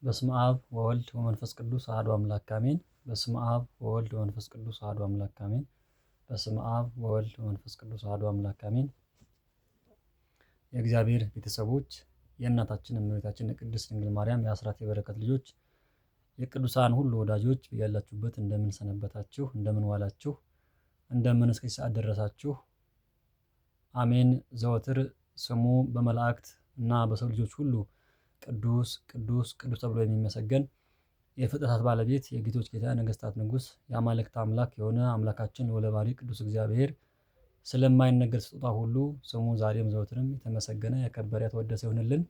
በስመ አብ ወወልድ ወመንፈስ ቅዱስ አሐዱ አምላክ አሜን። በስመ አብ ወወልድ ወመንፈስ ቅዱስ አሐዱ አምላክ አሜን። በስመ አብ ወወልድ ወመንፈስ ቅዱስ አሐዱ አምላክ አሜን። የእግዚአብሔር ቤተሰቦች፣ የእናታችን እመቤታችን የቅድስት ድንግል ማርያም የአስራት የበረከት ልጆች፣ የቅዱሳን ሁሉ ወዳጆች ያላችሁበት እንደምን ሰነበታችሁ? እንደምን ዋላችሁ? እንደምን እስከ ሰዓት ደረሳችሁ? አሜን። ዘወትር ስሙ በመላእክት እና በሰው ልጆች ሁሉ ቅዱስ ቅዱስ ቅዱስ ተብሎ የሚመሰገን የፍጥረታት ባለቤት የጌቶች ጌታ ነገስታት ንጉስ የአማልክት አምላክ የሆነ አምላካችን ልዑለ ባሕርይ ቅዱስ እግዚአብሔር ስለማይነገር ስጦታ ሁሉ ስሙ ዛሬም ዘወትርም የተመሰገነ የከበረ የተወደሰ ይሁንልን።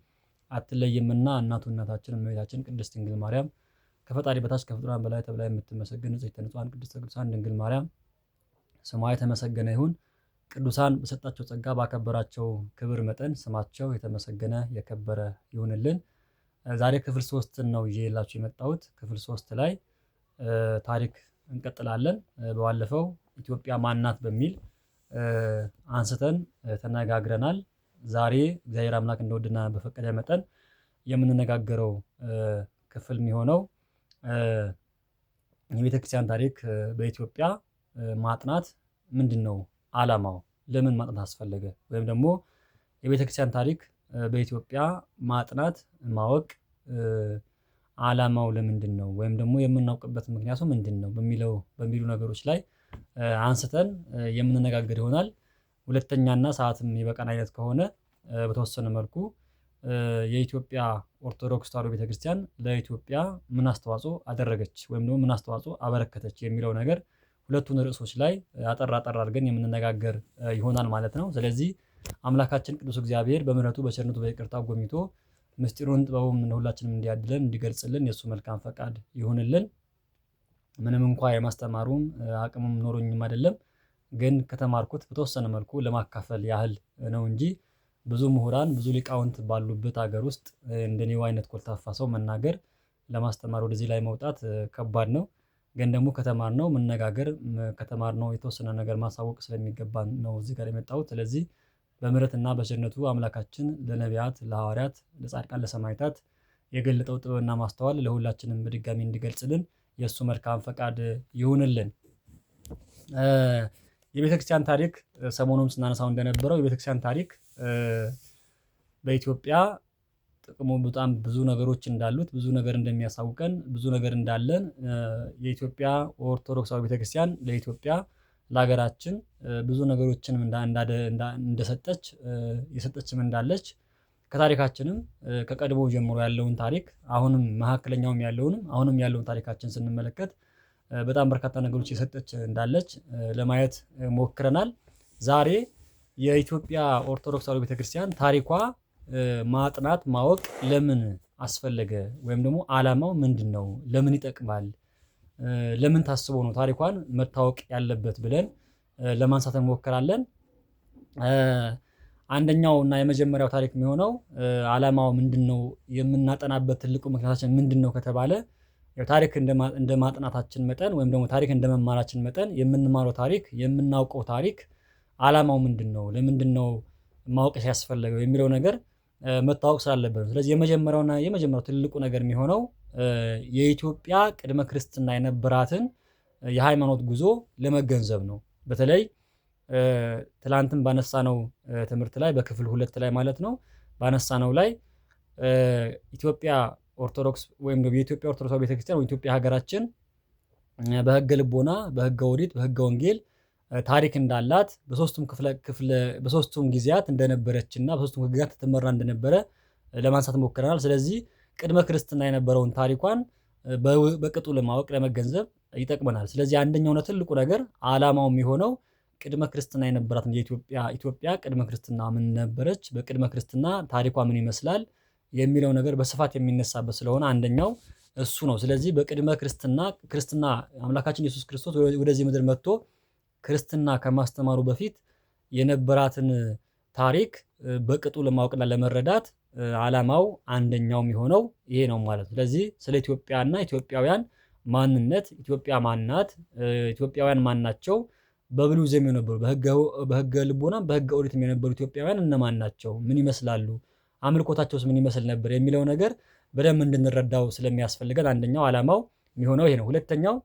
አትለይምና እናታችን እመቤታችን ቅድስት ድንግል ማርያም ከፈጣሪ በታች ከፍጡራን በላይ ተብላ የምትመሰገን ንጽሕተ ንጹሐን ቅድስተ ቅዱሳን ድንግል ማርያም ስሟ የተመሰገነ ይሁን። ቅዱሳን በሰጣቸው ጸጋ ባከበራቸው ክብር መጠን ስማቸው የተመሰገነ የከበረ ይሁንልን። ዛሬ ክፍል 3 ነው ይዤላችሁ የመጣሁት። ክፍል 3 ላይ ታሪክ እንቀጥላለን። በባለፈው ኢትዮጵያ ማናት በሚል አንስተን ተነጋግረናል። ዛሬ እግዚአብሔር አምላክ እንደወደደና በፈቀደ መጠን የምንነጋገረው ክፍል የሚሆነው የቤተክርስቲያን ታሪክ በኢትዮጵያ ማጥናት ምንድነው ዓላማው? ለምን ማጥናት አስፈለገ? ወይም ደግሞ የቤተክርስቲያን ታሪክ በኢትዮጵያ ማጥናት ማወቅ ዓላማው ለምንድን ነው? ወይም ደግሞ የምናውቅበት ምክንያቱ ምንድን ነው? በሚሉ ነገሮች ላይ አንስተን የምንነጋገር ይሆናል። ሁለተኛና ሰዓትም ይበቃን አይነት ከሆነ በተወሰነ መልኩ የኢትዮጵያ ኦርቶዶክስ ተዋሕዶ ቤተክርስቲያን ለኢትዮጵያ ምን አስተዋጽኦ አደረገች ወይም ደግሞ ምን አስተዋጽኦ አበረከተች የሚለው ነገር ሁለቱን ርዕሶች ላይ አጠር አድርገን የምንነጋገር ይሆናል ማለት ነው። ስለዚህ አምላካችን ቅዱስ እግዚአብሔር በምሕረቱ በቸርነቱ በይቅርታው ጎብኝቶ ምስጢሩን ጥበቡን ሁላችንም እንዲያድለን እንዲገልጽልን የእሱ መልካም ፈቃድ ይሁንልን። ምንም እንኳ የማስተማሩም አቅሙም ኖሮኝም አይደለም፣ ግን ከተማርኩት በተወሰነ መልኩ ለማካፈል ያህል ነው እንጂ ብዙ ምሁራን ብዙ ሊቃውንት ባሉበት ሀገር ውስጥ እንደኔው አይነት ኮልታፋ ሰው መናገር ለማስተማር ወደዚህ ላይ መውጣት ከባድ ነው። ግን ደግሞ ከተማርነው መነጋገር ከተማርነው የተወሰነ ነገር ማሳወቅ ስለሚገባን ነው እዚህ ጋር የመጣሁት። ስለዚህ በምሕረትና በቸርነቱ አምላካችን ለነቢያት፣ ለሐዋርያት፣ ለጻድቃን፣ ለሰማዕታት የገለጠው ጥበብና ማስተዋል ለሁላችንም በድጋሚ እንዲገልጽልን የእሱ መልካም ፈቃድ ይሁንልን። የቤተክርስቲያን ታሪክ ሰሞኑን ስናነሳው እንደነበረው የቤተክርስቲያን ታሪክ በኢትዮጵያ ጥቅሙ በጣም ብዙ ነገሮች እንዳሉት ብዙ ነገር እንደሚያሳውቀን ብዙ ነገር እንዳለን የኢትዮጵያ ኦርቶዶክሳዊ ቤተክርስቲያን ለኢትዮጵያ ለሀገራችን ብዙ ነገሮችን እንደሰጠች የሰጠችም እንዳለች ከታሪካችንም ከቀድሞ ጀምሮ ያለውን ታሪክ አሁንም መካከለኛውም ያለውንም አሁንም ያለውን ታሪካችን ስንመለከት በጣም በርካታ ነገሮች የሰጠች እንዳለች ለማየት ሞክረናል። ዛሬ የኢትዮጵያ ኦርቶዶክሳዊ ቤተክርስቲያን ታሪኳ ማጥናት ማወቅ ለምን አስፈለገ? ወይም ደግሞ ዓላማው ምንድነው? ለምን ይጠቅማል? ለምን ታስቦ ነው ታሪኳን መታወቅ ያለበት ብለን ለማንሳት እንሞክራለን። አንደኛው እና የመጀመሪያው ታሪክ የሚሆነው ዓላማው ምንድነው? የምናጠናበት ትልቁ ምክንያታችን ምንድነው ከተባለ ታሪክ እንደ ማጥናታችን መጠን ወይም ደግሞ ታሪክ እንደ መማራችን መጠን የምንማረው ታሪክ የምናውቀው ታሪክ ዓላማው ምንድነው? ለምንድነው ማወቅ ያስፈልገው የሚለው ነገር መታወቅ ስላለበት ነው። ስለዚህ የመጀመሪያው ትልቁ ነገር የሚሆነው የኢትዮጵያ ቅድመ ክርስትና የነበራትን የሃይማኖት ጉዞ ለመገንዘብ ነው። በተለይ ትላንትም ባነሳነው ትምህርት ላይ በክፍል 2 ላይ ማለት ነው ባነሳነው ላይ ኢትዮጵያ ኦርቶዶክስ ወይም የኢትዮጵያ ኦርቶዶክስ ቤተክርስቲያን ወይ ኢትዮጵያ ሀገራችን በሕገ ልቦና፣ በሕገ ኦሪት፣ በሕገ ወንጌል ታሪክ እንዳላት በሶስቱም ጊዜያት እንደነበረችና በሶስቱም ሕግጋት ተመራ እንደነበረ ለማንሳት ሞክረናል። ስለዚህ ቅድመ ክርስትና የነበረውን ታሪኳን በቅጡ ለማወቅ ለመገንዘብ ይጠቅመናል። ስለዚህ አንደኛውና ትልቁ ነገር ዓላማው የሚሆነው ቅድመ ክርስትና የነበራትን ኢትዮጵያ ቅድመ ክርስትና ምን ነበረች፣ በቅድመ ክርስትና ታሪኳ ምን ይመስላል የሚለው ነገር በስፋት የሚነሳበት ስለሆነ አንደኛው እሱ ነው። ስለዚህ በቅድመ ክርስትና አምላካችን ኢየሱስ ክርስቶስ ወደዚህ ምድር መጥቶ ክርስትና ከማስተማሩ በፊት የነበራትን ታሪክ በቅጡ ለማወቅና ለመረዳት ዓላማው አንደኛው የሚሆነው ይሄ ነው ማለት ነው። ስለዚህ ስለ ኢትዮጵያና ኢትዮጵያውያን ማንነት ኢትዮጵያ ማናት፣ ኢትዮጵያውያን ማናቸው፣ በብሉይ ዘመን የነበሩ በሕገ ልቦና በሕገ ኦሪትም የነበሩ ኢትዮጵያውያን እነማን ናቸው፣ ምን ይመስላሉ፣ አምልኮታቸውስ ምን ይመስል ነበር የሚለው ነገር በደንብ እንድንረዳው ስለሚያስፈልገን አንደኛው ዓላማው የሚሆነው ይሄ ነው። ሁለተኛው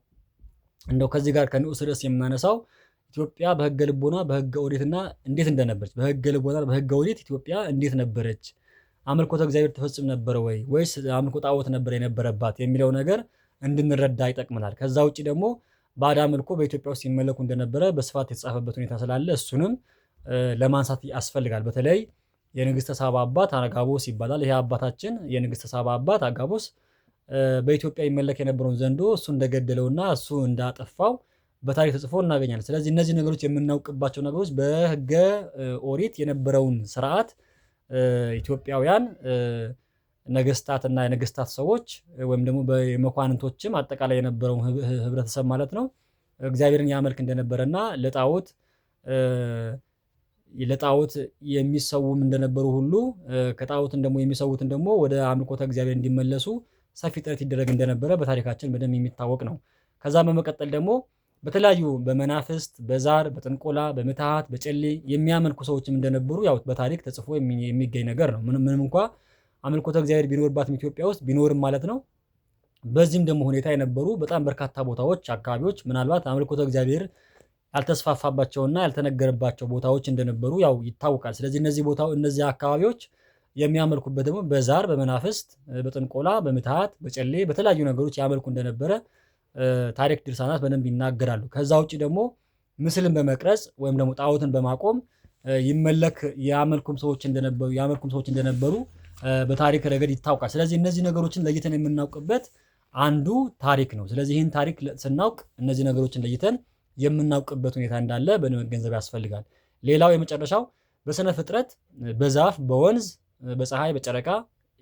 እንደው ከዚህ ጋር ከንዑስ ርዕስ የምናነሳው ኢትዮጵያ በሕገ ልቦና በሕገ ኦሪትና እንዴት እንደነበረች፣ በሕገ ልቦና በሕገ ኦሪት ኢትዮጵያ እንዴት ነበረች? አምልኮተ እግዚአብሔር ትፈጽም ነበረ ወይ ወይስ አምልኮ ጣዖት ነበር የነበረባት የሚለው ነገር እንድንረዳ ይጠቅመናል። ከዛ ውጪ ደግሞ ባዕድ አምልኮ በኢትዮጵያ ውስጥ ሲመለኩ እንደነበረ በስፋት የተጻፈበት ሁኔታ ስላለ እሱንም ለማንሳት ያስፈልጋል። በተለይ የንግስተ ሳባ አባት አጋቦስ ይባላል። ይሄ አባታችን የንግስተ ሳባ አባት አጋቦስ በኢትዮጵያ ይመለክ የነበረውን ዘንዶ እሱ እንደገደለውና እሱ እንዳጠፋው በታሪክ ተጽፎ እናገኛለን። ስለዚህ እነዚህ ነገሮች የምናውቅባቸው ነገሮች በሕገ ኦሪት የነበረውን ስርዓት ኢትዮጵያውያን ነገስታት እና የነገስታት ሰዎች ወይም ደግሞ በመኳንንቶችም አጠቃላይ የነበረውን ህብረተሰብ ማለት ነው እግዚአብሔርን ያመልክ እንደነበረና ለጣዖት የሚሰውም እንደነበሩ ሁሉ ከጣዖትን ደግሞ የሚሰውትን ደግሞ ወደ አምልኮተ እግዚአብሔር እንዲመለሱ ሰፊ ጥረት ይደረግ እንደነበረ በታሪካችን በደንብ የሚታወቅ ነው። ከዛ በመቀጠል ደግሞ በተለያዩ በመናፍስት፣ በዛር፣ በጥንቆላ፣ በምትሃት፣ በጨሌ የሚያመልኩ ሰዎችም እንደነበሩ ያው በታሪክ ተጽፎ የሚገኝ ነገር ነው። ምንም እንኳ አምልኮተ እግዚአብሔር ቢኖርባትም ኢትዮጵያ ውስጥ ቢኖርም ማለት ነው። በዚህም ደግሞ ሁኔታ የነበሩ በጣም በርካታ ቦታዎች፣ አካባቢዎች ምናልባት አምልኮተ እግዚአብሔር ያልተስፋፋባቸውና ያልተነገረባቸው ቦታዎች እንደነበሩ ያው ይታወቃል። ስለዚህ እነዚህ አካባቢዎች የሚያመልኩበት ደግሞ በዛር፣ በመናፍስት፣ በጥንቆላ፣ በምትሃት፣ በጨሌ በተለያዩ ነገሮች ያመልኩ እንደነበረ ታሪክ ድርሳናት በደንብ ይናገራሉ። ከዛ ውጭ ደግሞ ምስልን በመቅረጽ ወይም ደግሞ ጣዖትን በማቆም ያመልኩም ሰዎች እንደነበሩ በታሪክ ረገድ ይታወቃል። ስለዚህ እነዚህ ነገሮችን ለይተን የምናውቅበት አንዱ ታሪክ ነው። ስለዚህ ይህን ታሪክ ስናውቅ እነዚህ ነገሮችን ለይተን የምናውቅበት ሁኔታ እንዳለ በመገንዘብ ያስፈልጋል። ሌላው የመጨረሻው በስነ ፍጥረት በዛፍ፣ በወንዝ፣ በፀሐይ፣ በጨረቃ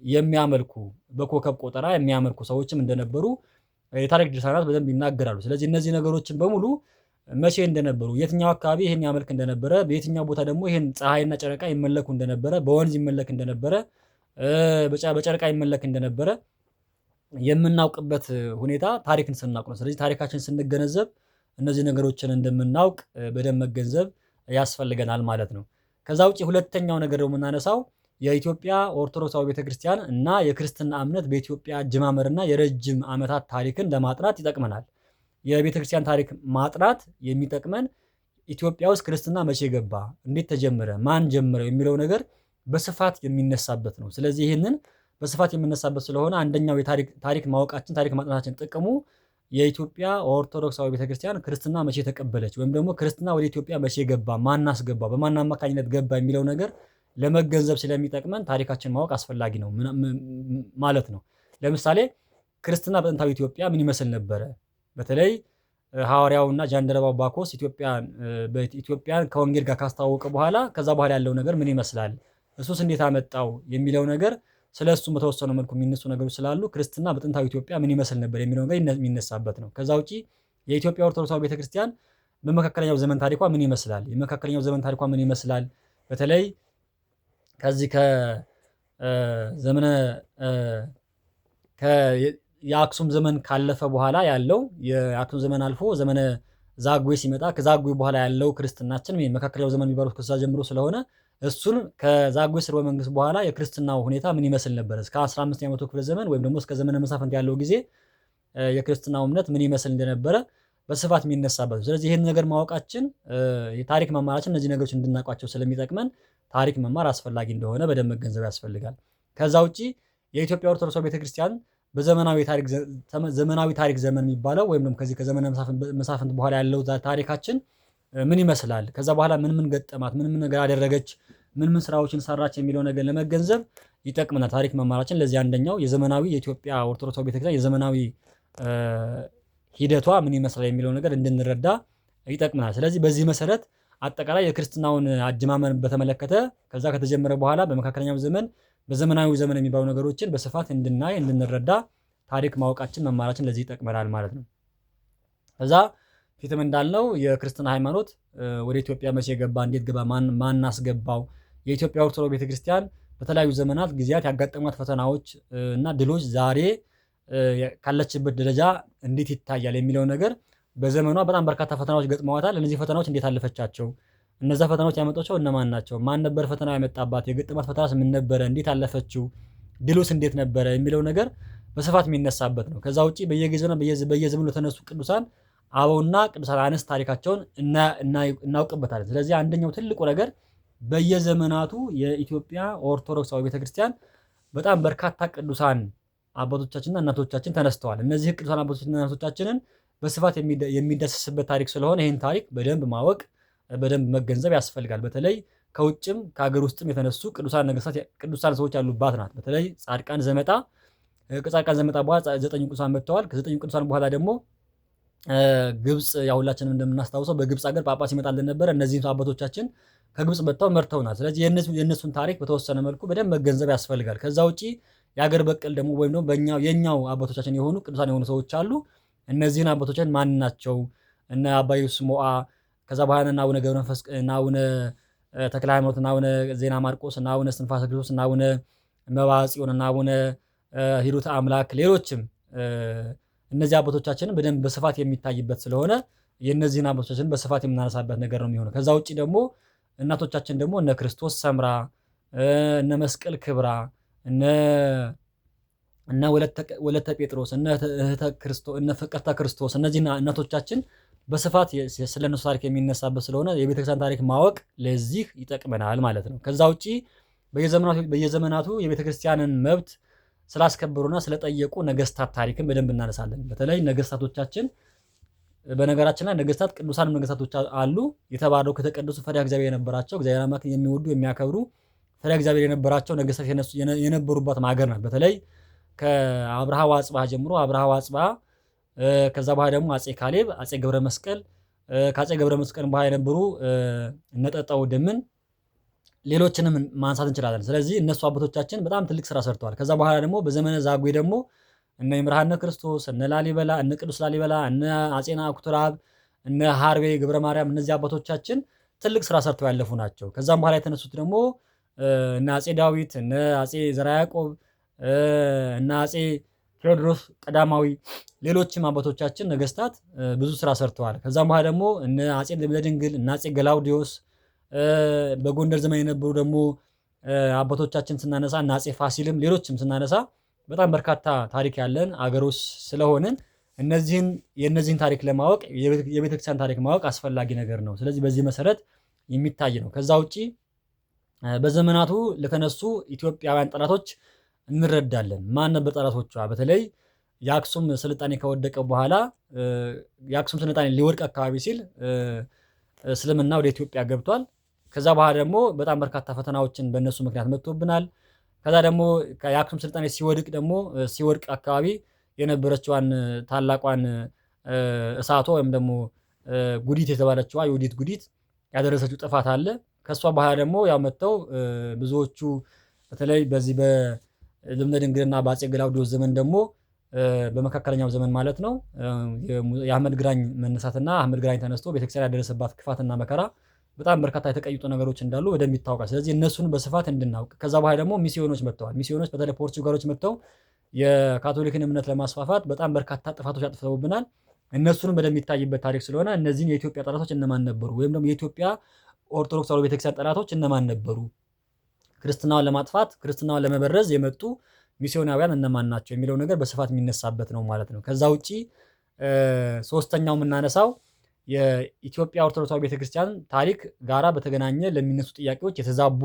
የሚያመልኩ በኮከብ ቆጠራ የሚያመልኩ ሰዎችም እንደነበሩ የታሪክ ድርሳናት በደንብ ይናገራሉ። ስለዚህ እነዚህ ነገሮችን በሙሉ መቼ እንደነበሩ፣ የትኛው አካባቢ ይህን ያመልክ እንደነበረ፣ በየትኛው ቦታ ደግሞ ይህን ፀሐይና ጨረቃ ይመለኩ እንደነበረ፣ በወንዝ ይመለክ እንደነበረ፣ በጨረቃ ይመለክ እንደነበረ የምናውቅበት ሁኔታ ታሪክን ስናውቅ ነው። ስለዚህ ታሪካችን ስንገነዘብ እነዚህ ነገሮችን እንደምናውቅ በደንብ መገንዘብ ያስፈልገናል ማለት ነው። ከዛ ውጭ ሁለተኛው ነገር ደግሞ የምናነሳው የኢትዮጵያ ኦርቶዶክሳዊ ቤተክርስቲያን እና የክርስትና እምነት በኢትዮጵያ አጀማመርና የረጅም ዓመታት ታሪክን ለማጥናት ይጠቅመናል። የቤተክርስቲያን ታሪክ ማጥናት የሚጠቅመን ኢትዮጵያ ውስጥ ክርስትና መቼ ገባ፣ እንዴት ተጀመረ፣ ማን ጀመረው የሚለው ነገር በስፋት የሚነሳበት ነው። ስለዚህ ይህንን በስፋት የሚነሳበት ስለሆነ አንደኛው ታሪክ ማወቃችን፣ ታሪክ ማጥናታችን ጥቅሙ የኢትዮጵያ ኦርቶዶክሳዊ ቤተክርስቲያን ክርስትና መቼ ተቀበለች ወይም ደግሞ ክርስትና ወደ ኢትዮጵያ መቼ ገባ፣ ማን አስገባ፣ በማን አማካኝነት ገባ የሚለው ነገር ለመገንዘብ ስለሚጠቅመን ታሪካችን ማወቅ አስፈላጊ ነው ማለት ነው። ለምሳሌ ክርስትና በጥንታዊ ኢትዮጵያ ምን ይመስል ነበረ? በተለይ ሐዋርያውና ጃንደረባው ባኮስ ኢትዮጵያን ከወንጌል ጋር ካስተዋወቀ በኋላ ከዛ በኋላ ያለው ነገር ምን ይመስላል፣ እሱስ እንዴት አመጣው የሚለው ነገር ስለ እሱ በተወሰነ መልኩ የሚነሱ ነገሮች ስላሉ ክርስትና በጥንታዊ ኢትዮጵያ ምን ይመስል ነበር የሚለው ነገር የሚነሳበት ነው። ከዛ ውጪ የኢትዮጵያ ኦርቶዶክሳዊ ቤተክርስቲያን በመካከለኛው ዘመን ታሪኳ ምን ይመስላል፣ የመካከለኛው ዘመን ታሪኳ ምን ይመስላል፣ በተለይ ከዚህ የአክሱም ዘመን ካለፈ በኋላ ያለው የአክሱም ዘመን አልፎ ዘመነ ዛጉዌ ሲመጣ ከዛጉዌ በኋላ ያለው ክርስትናችን መካከለኛው ዘመን የሚባሉት ከዛ ጀምሮ ስለሆነ እሱን ከዛጉዌ ስርወ መንግስት በኋላ የክርስትናው ሁኔታ ምን ይመስል ነበር እስከ 15ኛው መቶ ክፍለ ዘመን ወይም ደግሞ እስከ ዘመነ መሳፍንት ያለው ጊዜ የክርስትናው እምነት ምን ይመስል እንደነበረ በስፋት የሚነሳበት። ስለዚህ ይህን ነገር ማወቃችን የታሪክ መማራችን እነዚህ ነገሮች እንድናውቃቸው ስለሚጠቅመን ታሪክ መማር አስፈላጊ እንደሆነ በደንብ መገንዘብ ያስፈልጋል። ከዛ ውጪ የኢትዮጵያ ኦርቶዶክስ ቤተክርስቲያን በዘመናዊ ታሪክ ዘመን የሚባለው ወይም ደግሞ ከዚህ ከዘመነ መሳፍንት በኋላ ያለው ታሪካችን ምን ይመስላል፣ ከዛ በኋላ ምን ገጠማት፣ ምን ነገር አደረገች፣ ምን ስራዎችን ሰራች የሚለው ነገር ለመገንዘብ ይጠቅመናል ታሪክ መማራችን። ለዚህ አንደኛው የዘመናዊ የኢትዮጵያ ኦርቶዶክስ ቤተክርስቲያን የዘመናዊ ሂደቷ ምን ይመስላል የሚለው ነገር እንድንረዳ ይጠቅመናል። ስለዚህ በዚህ መሰረት አጠቃላይ የክርስትናውን አጀማመር በተመለከተ ከዛ ከተጀመረ በኋላ በመካከለኛው ዘመን በዘመናዊ ዘመን የሚባሉ ነገሮችን በስፋት እንድናይ እንድንረዳ ታሪክ ማወቃችን መማራችን ለዚህ ይጠቅመናል ማለት ነው። ከዛ ፊትም እንዳልነው የክርስትና ሃይማኖት ወደ ኢትዮጵያ መቼ ገባ፣ እንዴት ገባ፣ ማን አስገባው፣ የኢትዮጵያ ኦርቶዶክስ ቤተክርስቲያን በተለያዩ ዘመናት ጊዜያት ያጋጠሟት ፈተናዎች እና ድሎች ዛሬ ካለችበት ደረጃ እንዴት ይታያል የሚለው ነገር በዘመኗ በጣም በርካታ ፈተናዎች ገጥመዋታል። እነዚህ ፈተናዎች እንዴት አለፈቻቸው? እነዛ ፈተናዎች ያመጧቸው እነማን ናቸው? ማን ነበር ፈተናው ያመጣባት? የገጠማት ፈተናስ ምን ነበረ? እንዴት አለፈችው? ድሉስ እንዴት ነበረ የሚለው ነገር በስፋት የሚነሳበት ነው። ከዛ ውጪ በየጊዜውና በየዘመኑ ለተነሱ ቅዱሳን አበውና ቅዱሳን አንስት ታሪካቸውን እናውቅበታለን። ስለዚህ አንደኛው ትልቁ ነገር በየዘመናቱ የኢትዮጵያ ኦርቶዶክሳዊ ቤተክርስቲያን በጣም በርካታ ቅዱሳን አባቶቻችንና እናቶቻችን ተነስተዋል። እነዚህ ቅዱሳን አባቶቻችንና እናቶቻችንን በስፋት የሚዳሰስበት ታሪክ ስለሆነ ይህን ታሪክ በደንብ ማወቅ በደንብ መገንዘብ ያስፈልጋል። በተለይ ከውጭም ከሀገር ውስጥም የተነሱ ቅዱሳን ነገስታት ቅዱሳን ሰዎች ያሉባት ናት። በተለይ ጻድቃን ዘመጣ ከጻድቃን ዘመጣ በኋላ 9 ቅዱሳን መጥተዋል። ከ9 ቅዱሳን በኋላ ደግሞ ግብጽ ያው ሁላችንም እንደምናስታውሰው በግብጽ ሀገር ጳጳስ ይመጣልን ነበር። እነዚህም አባቶቻችን ከግብጽ መጥተው መርተውናል። ስለዚህ የእነሱን ታሪክ በተወሰነ መልኩ በደንብ መገንዘብ ያስፈልጋል። ከዛ ውጪ የሀገር በቀል ደግሞ ወይም ደግሞ የኛው አባቶቻችን የሆኑ ቅዱሳን የሆኑ ሰዎች አሉ። እነዚህን አባቶቻችን ማን ናቸው? እነ አባ ዮሱስ ሞዓ፣ ከዛ በኋላ እነ አቡነ ገብረ መንፈስ፣ እነ አቡነ ተክለ ሃይማኖት፣ እነ አቡነ ዜና ማርቆስ፣ እነ አቡነ እስትንፋሰ ክርስቶስ፣ እነ አቡነ መብዓ ጽዮን፣ እነ አቡነ ሂሩተ አምላክ፣ ሌሎችም እነዚህ አባቶቻችንን በደንብ በስፋት የሚታይበት ስለሆነ የእነዚህን አባቶቻችንን በስፋት የምናነሳበት ነገር ነው የሚሆነው። ከዛ ውጪ ደግሞ እናቶቻችን ደግሞ እነ ክርስቶስ ሰምራ፣ እነ መስቀል ክብራ፣ እነ ወለተ ጴጥሮስ፣ እነ ፍቅርተ ክርስቶስ፣ እነዚህ እናቶቻችን በስፋት ስለነሱ ታሪክ የሚነሳበት ስለሆነ የቤተክርስቲያን ታሪክ ማወቅ ለዚህ ይጠቅመናል ማለት ነው። ከዛ ውጪ በየዘመናቱ የቤተክርስቲያንን መብት ስላስከበሩና ስለጠየቁ ነገስታት ታሪክን በደንብ እናነሳለን። በተለይ ነገስታቶቻችን በነገራችን ላይ ነገስታት ቅዱሳንም ነገስታቶች አሉ። የተባረኩ የተቀደሱ ፈሪሃ እግዚአብሔር የነበራቸው እግዚአብሔር አምላክን የሚወዱ የሚያከብሩ ፈሪሃ እግዚአብሔር የነበራቸው ነገስታት የነበሩባት ሀገር ናት። በተለይ ከአብርሃ ወአጽብሃ ጀምሮ አብርሃ ወአጽብሃ፣ ከዛ በኋላ ደግሞ አጼ ካሌብ፣ አጼ ገብረ መስቀል፣ ከአጼ ገብረ መስቀል በኋላ የነበሩ እነ ጠጣው ደምን ሌሎችንም ማንሳት እንችላለን። ስለዚህ እነሱ አባቶቻችን በጣም ትልቅ ስራ ሰርተዋል። ከዛ በኋላ ደግሞ በዘመነ ዛጉዌ ደግሞ እነ ይምርሃነ ክርስቶስ፣ እነ ላሊበላ፣ እነ ቅዱስ ላሊበላ፣ እነ አጼ ናኩቶ ረአብ፣ እነ ሀርቤ ገብረ ማርያም እነዚህ አባቶቻችን ትልቅ ስራ ሰርተው ያለፉ ናቸው። ከዛም በኋላ የተነሱት ደግሞ እነ አጼ ዳዊት፣ እነ አጼ ዘርዓ ያዕቆብ፣ እነ አጼ ቴዎድሮስ ቀዳማዊ፣ ሌሎችም አባቶቻችን ነገስታት ብዙ ስራ ሰርተዋል። ከዛም በኋላ ደግሞ እነ አጼ ልብነ ድንግል፣ እነ አጼ ገላውዲዮስ፣ በጎንደር ዘመን የነበሩ ደግሞ አባቶቻችን ስናነሳ እነ አጼ ፋሲልም ሌሎችም ስናነሳ በጣም በርካታ ታሪክ ያለን አገሮች ስለሆንን የእነዚህን ታሪክ ለማወቅ የቤተክርስቲያን ታሪክ ማወቅ አስፈላጊ ነገር ነው። ስለዚህ በዚህ መሰረት የሚታይ ነው። ከዛ ውጪ በዘመናቱ ለተነሱ ኢትዮጵያውያን ጠላቶች እንረዳለን። ማን ነበር ጠላቶቿ? በተለይ የአክሱም ስልጣኔ ከወደቀ በኋላ የአክሱም ስልጣኔ ሊወድቅ አካባቢ ሲል እስልምና ወደ ኢትዮጵያ ገብቷል። ከዛ በኋላ ደግሞ በጣም በርካታ ፈተናዎችን በእነሱ ምክንያት መጥቶብናል። ከዛ ደግሞ የአክሱም ስልጣኔ ሲወድቅ አካባቢ የነበረችዋን ታላቋን እሳቶ ወይም ደግሞ ጉዲት የተባለችዋ የውዲት ጉዲት ያደረሰችው ጥፋት አለ። ከሷ በኋላ ደግሞ ያው መጥተው ብዙዎቹ በተለይ በዚህ በልብነ ድንግልና በአጼ ገላውዲዮስ ዘመን ደግሞ በመካከለኛው ዘመን ማለት ነው የአህመድ ግራኝ መነሳትና አህመድ ግራኝ ተነስቶ ቤተክርስቲያን ያደረሰባት ክፋትና መከራ በጣም በርካታ የተቀዩጡ ነገሮች እንዳሉ በደንብ ይታወቃል። ስለዚህ እነሱን በስፋት እንድናውቅ ከዛ በኋላ ደግሞ ሚስዮኖች መጥተዋል። ሚስዮኖች በተለይ ፖርቹጋሎች መጥተው የካቶሊክን እምነት ለማስፋፋት በጣም በርካታ ጥፋቶች አጥፍተውብናል። እነሱንም በደንብ የሚታይበት ታሪክ ስለሆነ እነዚህን የኢትዮጵያ ጠላቶች እነማን ነበሩ፣ ወይም ደግሞ የኢትዮጵያ ኦርቶዶክስ ተዋሕዶ ቤተክርስቲያን ጠላቶች እነማን ነበሩ፣ ክርስትናውን ለማጥፋት ክርስትናውን ለመበረዝ የመጡ ሚስዮናውያን እነማን ናቸው የሚለው ነገር በስፋት የሚነሳበት ነው ማለት ነው። ከዛ ውጪ ሶስተኛው የምናነሳው የኢትዮጵያ ኦርቶዶክሳዊ ቤተክርስቲያን ታሪክ ጋራ በተገናኘ ለሚነሱ ጥያቄዎች የተዛቡ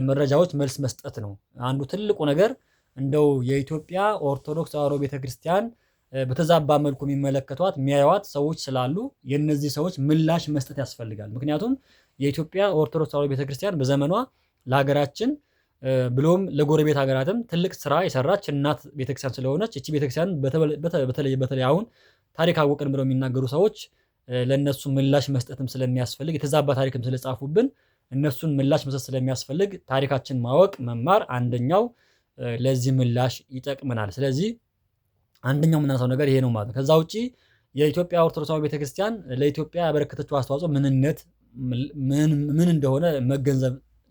መረጃዎች መልስ መስጠት ነው። አንዱ ትልቁ ነገር እንደው የኢትዮጵያ ኦርቶዶክስ ተዋሕዶ ቤተክርስቲያን በተዛባ መልኩ የሚመለከቷት የሚያዩዋት ሰዎች ስላሉ የነዚህ ሰዎች ምላሽ መስጠት ያስፈልጋል። ምክንያቱም የኢትዮጵያ ኦርቶዶክስ ተዋሕዶ ቤተክርስቲያን በዘመኗ ለሀገራችን ብሎም ለጎረቤት ሀገራትም ትልቅ ስራ የሰራች እናት ቤተክርስቲያን ስለሆነች እቺ ቤተክርስቲያን በተለይ አሁን ታሪክ አወቅን ብለው የሚናገሩ ሰዎች ለነሱ ምላሽ መስጠትም ስለሚያስፈልግ የተዛባ ታሪክም ስለጻፉብን እነሱን ምላሽ መስጠት ስለሚያስፈልግ ታሪካችን ማወቅ መማር አንደኛው ለዚህ ምላሽ ይጠቅመናል። ስለዚህ አንደኛው የምናነሳው ነገር ይሄ ነው ማለት ነው። ከዛ ውጪ የኢትዮጵያ ኦርቶዶክሳዊ ቤተክርስቲያን ለኢትዮጵያ ያበረከተችው አስተዋጽኦ ምንነት ምን እንደሆነ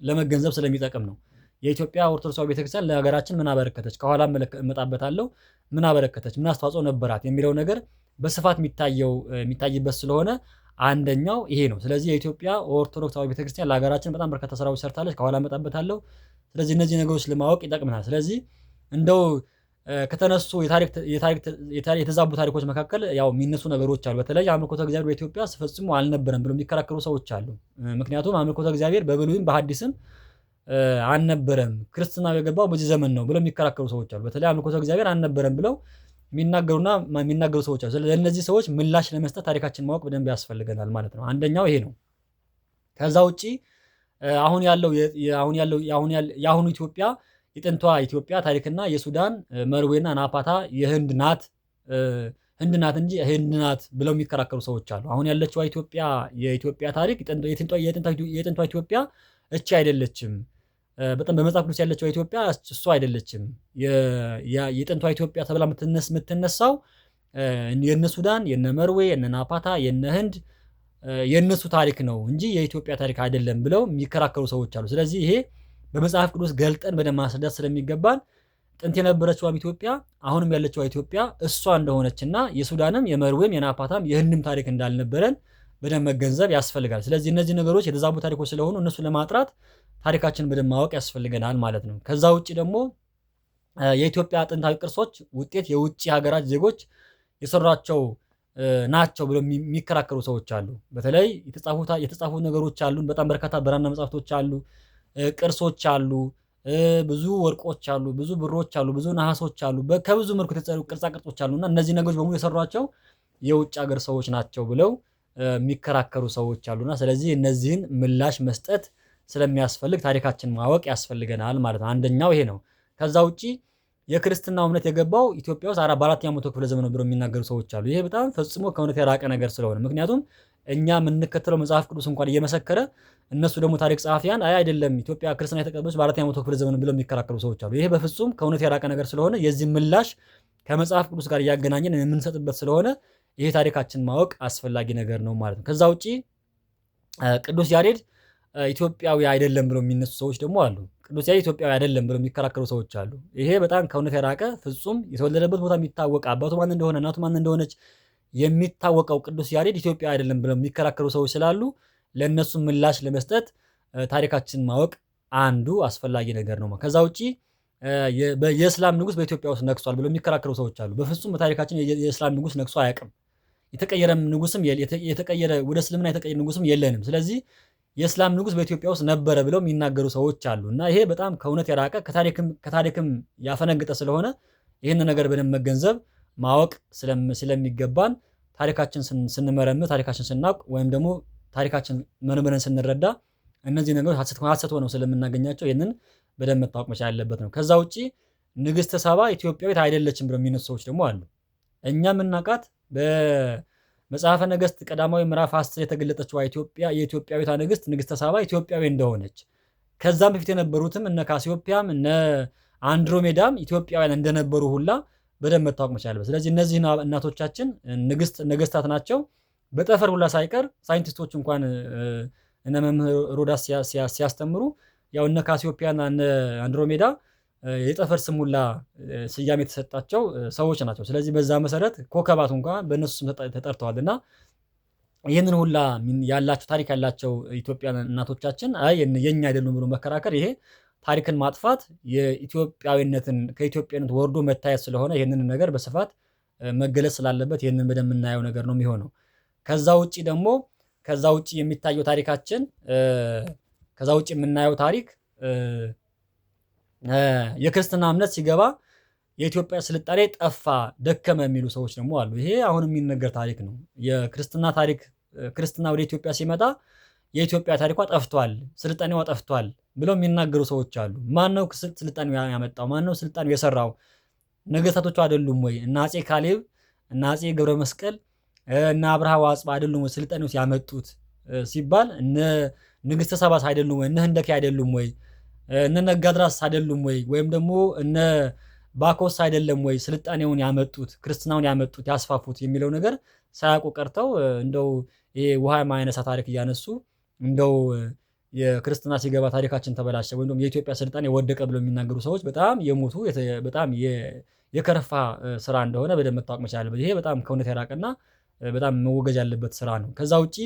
ለመገንዘብ ስለሚጠቅም ነው። የኢትዮጵያ ኦርቶዶክሳዊ ቤተክርስቲያን ለሀገራችን ምን አበረከተች፣ ከኋላ እመጣበታለሁ፣ ምን አበረከተች፣ ምን አስተዋጽኦ ነበራት የሚለው ነገር በስፋት የሚታይበት ስለሆነ አንደኛው ይሄ ነው። ስለዚህ የኢትዮጵያ ኦርቶዶክሳዊ ቤተክርስቲያን ለሀገራችን በጣም በርካታ ስራዎች ሰርታለች፣ ከኋላ እመጣበታለሁ። ስለዚህ እነዚህ ነገሮች ለማወቅ ይጠቅመናል። ስለዚህ እንደው ከተነሱ የተዛቡ ታሪኮች መካከል ያው የሚነሱ ነገሮች አሉ። በተለይ አምልኮተ እግዚአብሔር በኢትዮጵያ ፈጽሞ አልነበረም ብለው የሚከራከሩ ሰዎች አሉ። ምክንያቱም አምልኮተ እግዚአብሔር በብሉይም በሐዲስም አልነበረም፣ ክርስትናው የገባው በዚህ ዘመን ነው ብለው የሚከራከሩ ሰዎች አሉ። በተለይ አምልኮተ እግዚአብሔር አልነበረም ብለው የሚናገሩ ሰዎች አሉ። ለእነዚህ ሰዎች ምላሽ ለመስጠት ታሪካችን ማወቅ በደንብ ያስፈልገናል ማለት ነው። አንደኛው ይሄ ነው። ከዛ ውጪ የአሁኑ ኢትዮጵያ የጥንቷ ኢትዮጵያ ታሪክና የሱዳን መርዌና ናፓታ ህንድ ናት እንጂ ህንድ ናት ብለው የሚከራከሩ ሰዎች አሉ። አሁን ያለችው የኢትዮጵያ ታሪክ የጥንቷ ኢትዮጵያ እቺ አይደለችም። በጣም በመጽሐፍ ቅዱስ ያለችው ኢትዮጵያ እሷ አይደለችም። የጥንቷ ኢትዮጵያ ተብላ የምትነሳው የነ ሱዳን፣ የነ መርዌ፣ የነ ናፓታ፣ የነ ህንድ የነሱ ታሪክ ነው እንጂ የኢትዮጵያ ታሪክ አይደለም ብለው የሚከራከሩ ሰዎች አሉ። ስለዚህ ይሄ በመጽሐፍ ቅዱስ ገልጠን በደንብ ማስረዳት ስለሚገባን ጥንት የነበረችው ኢትዮጵያ አሁንም ያለችው ኢትዮጵያ እሷ እንደሆነችና የሱዳንም የመርዌም የናፓታም የህንድም ታሪክ እንዳልነበረን በደንብ መገንዘብ ያስፈልጋል። ስለዚህ እነዚህ ነገሮች የተዛቡ ታሪኮች ስለሆኑ እነሱ ለማጥራት ታሪካችን በደንብ ማወቅ ያስፈልገናል ማለት ነው። ከዛ ውጪ ደግሞ የኢትዮጵያ ጥንታዊ ቅርሶች ውጤት የውጭ ሀገራት ዜጎች የሰሯቸው ናቸው ብለው የሚከራከሩ ሰዎች አሉ። በተለይ የተጻፉ ነገሮች አሉ። በጣም በርካታ ብራና መጻሕፍቶች አሉ፣ ቅርሶች አሉ፣ ብዙ ወርቆች አሉ፣ ብዙ ብሮች አሉ፣ ብዙ ነሐሶች አሉ፣ ከብዙ መልኩ የተሰሩ ቅርጻ ቅርጾች አሉና እነዚህ ነገሮች በሙሉ የሰሯቸው የውጭ ሀገር ሰዎች ናቸው ብለው የሚከራከሩ ሰዎች አሉና ስለዚህ እነዚህን ምላሽ መስጠት ስለሚያስፈልግ ታሪካችን ማወቅ ያስፈልገናል ማለት ነው። አንደኛው ይሄ ነው። ከዛ ውጪ የክርስትናው እምነት የገባው ኢትዮጵያ ውስጥ በአራተኛው መቶ ክፍለ ዘመን ብለው የሚናገሩ ሰዎች አሉ። ይሄ በጣም ፈጽሞ ከእውነት የራቀ ነገር ስለሆነ ምክንያቱም እኛ የምንከተለው መጽሐፍ ቅዱስ እንኳን እየመሰከረ እነሱ ደግሞ ታሪክ ጸሐፊያን አይደለም ኢትዮጵያ ክርስትና የተቀበለች በአራተኛው መቶ ክፍለ ዘመን ብለው የሚከራከሩ ሰዎች አሉ። ይሄ በፍጹም ከእውነት የራቀ ነገር ስለሆነ የዚህ ምላሽ ከመጽሐፍ ቅዱስ ጋር እያገናኘን የምንሰጥበት ስለሆነ ይሄ ታሪካችን ማወቅ አስፈላጊ ነገር ነው ማለት ነው። ከዛ ውጪ ቅዱስ ያሬድ ኢትዮጵያዊ አይደለም ብለው የሚነሱ ሰዎች ደግሞ አሉ። ቅዱስ ያሬድ ኢትዮጵያዊ አይደለም ብለው የሚከራከሩ ሰዎች አሉ። ይሄ በጣም ከእውነት የራቀ ፍጹም የተወለደበት ቦታ የሚታወቅ አባቱ ማን እንደሆነ እናቱ ማን እንደሆነች የሚታወቀው ቅዱስ ያሬድ ኢትዮጵያዊ አይደለም ብለው የሚከራከሩ ሰዎች ስላሉ ለእነሱ ምላሽ ለመስጠት ታሪካችን ማወቅ አንዱ አስፈላጊ ነገር ነው። ከዛ ውጪ የእስላም ንጉስ በኢትዮጵያ ውስጥ ነግሷል ብለው የሚከራከሩ ሰዎች አሉ። በፍጹም በታሪካችን የእስላም ንጉስ ነግሶ አያውቅም። የተቀየረም ንጉስም ወደ እስልምና የተቀየረ ንጉስም የለንም። ስለዚህ የእስላም ንጉስ በኢትዮጵያ ውስጥ ነበረ ብለው የሚናገሩ ሰዎች አሉ እና ይሄ በጣም ከእውነት የራቀ ከታሪክም ያፈነገጠ ስለሆነ ይህን ነገር በደንብ መገንዘብ ማወቅ ስለሚገባን ታሪካችን ስንመረምር ታሪካችን ስናውቅ ወይም ደግሞ ታሪካችን መርምረን ስንረዳ እነዚህ ነገሮች ሐሰት ሆነው ስለምናገኛቸው ይህንን በደንብ መታወቅ መቻል ያለበት ነው። ከዛ ውጪ ንግስተ ሳባ ኢትዮጵያዊት አይደለችም ብለው የሚነሱ ሰዎች ደግሞ አሉ። እኛ የምናውቃት በመጽሐፈ ነገሥት ቀዳማዊ ምዕራፍ 10 የተገለጠችው የኢትዮጵያዊቷ ንግስተ ሳባ ኢትዮጵያዊ እንደሆነች ከዛም በፊት የነበሩትም እነ ካሲዮፒያም እነ አንድሮሜዳም ኢትዮጵያውያን እንደነበሩ ሁላ በደንብ መታወቅ መቻል አለበት። ስለዚህ እነዚህ እናቶቻችን ነገስታት ናቸው። በጠፈር ሁላ ሳይቀር ሳይንቲስቶች እንኳን እነ መምህር ሮዳስ ሲያስተምሩ ያው እነ ካሲዮፒያና እነ አንድሮሜዳ የጠፈር ስም ሁላ ስያሜ የተሰጣቸው ሰዎች ናቸው። ስለዚህ በዛ መሰረት ኮከባት እንኳን በእነሱ ስም ተጠርተዋልና ይህንን ሁላ ያላቸው ታሪክ ያላቸው ኢትዮጵያን እናቶቻችን የኛ አይደሉም ብሎ መከራከር ይሄ ታሪክን ማጥፋት ከኢትዮጵያዊነት ወርዶ መታየት ስለሆነ ይህንን ነገር በስፋት መገለጽ ስላለበት ይህንን በደንብ የምናየው ነገር ነው የሚሆነው። ከዛ ውጪ የሚታየው ታሪካችን ከዛ ውጪ የምናየው ታሪክ የክርስትና እምነት ሲገባ የኢትዮጵያ ስልጣኔ ጠፋ ደከመ የሚሉ ሰዎች ደግሞ አሉ። ይሄ አሁን የሚነገር ታሪክ ነው። የክርስትና ታሪክ ክርስትና ወደ ኢትዮጵያ ሲመጣ የኢትዮጵያ ታሪኳ ጠፍቷል፣ ስልጣኔዋ ጠፍቷል ብለው የሚናገሩ ሰዎች አሉ። ማነው ስልጣኔው ያመጣው? ማነው ስልጣኔው የሰራው? ነገስታቶቹ አይደሉም ወይ? እነ አፄ ካሌብ እነ አፄ ገብረ መስቀል እነ አብርሃ ወአጽብሃ አይደሉም ወይ ስልጣኔው ያመጡት ሲባል እነ ንግስተ ሳባስ አይደሉም ወይ? እነ ህንደኬ አይደሉም ወይ? እነ ነጋድራስ አይደሉም ወይ? ወይም ደግሞ እነ ባኮስ አይደለም ወይ ስልጣኔውን ያመጡት ክርስትናውን ያመጡት ያስፋፉት የሚለው ነገር ሳያውቁ ቀርተው እንደው ይሄ ውሃ የማያነሳ ታሪክ እያነሱ እንደው የክርስትና ሲገባ ታሪካችን ተበላሸ ወይም ደግሞ የኢትዮጵያ ስልጣኔ ወደቀ ብለው የሚናገሩ ሰዎች በጣም የሞቱ በጣም የከረፋ ስራ እንደሆነ በደንብ መታወቅ መቻል አለበት። ይሄ በጣም ከእውነት የራቀና በጣም መወገዝ ያለበት ስራ ነው። ከዛ ውጪ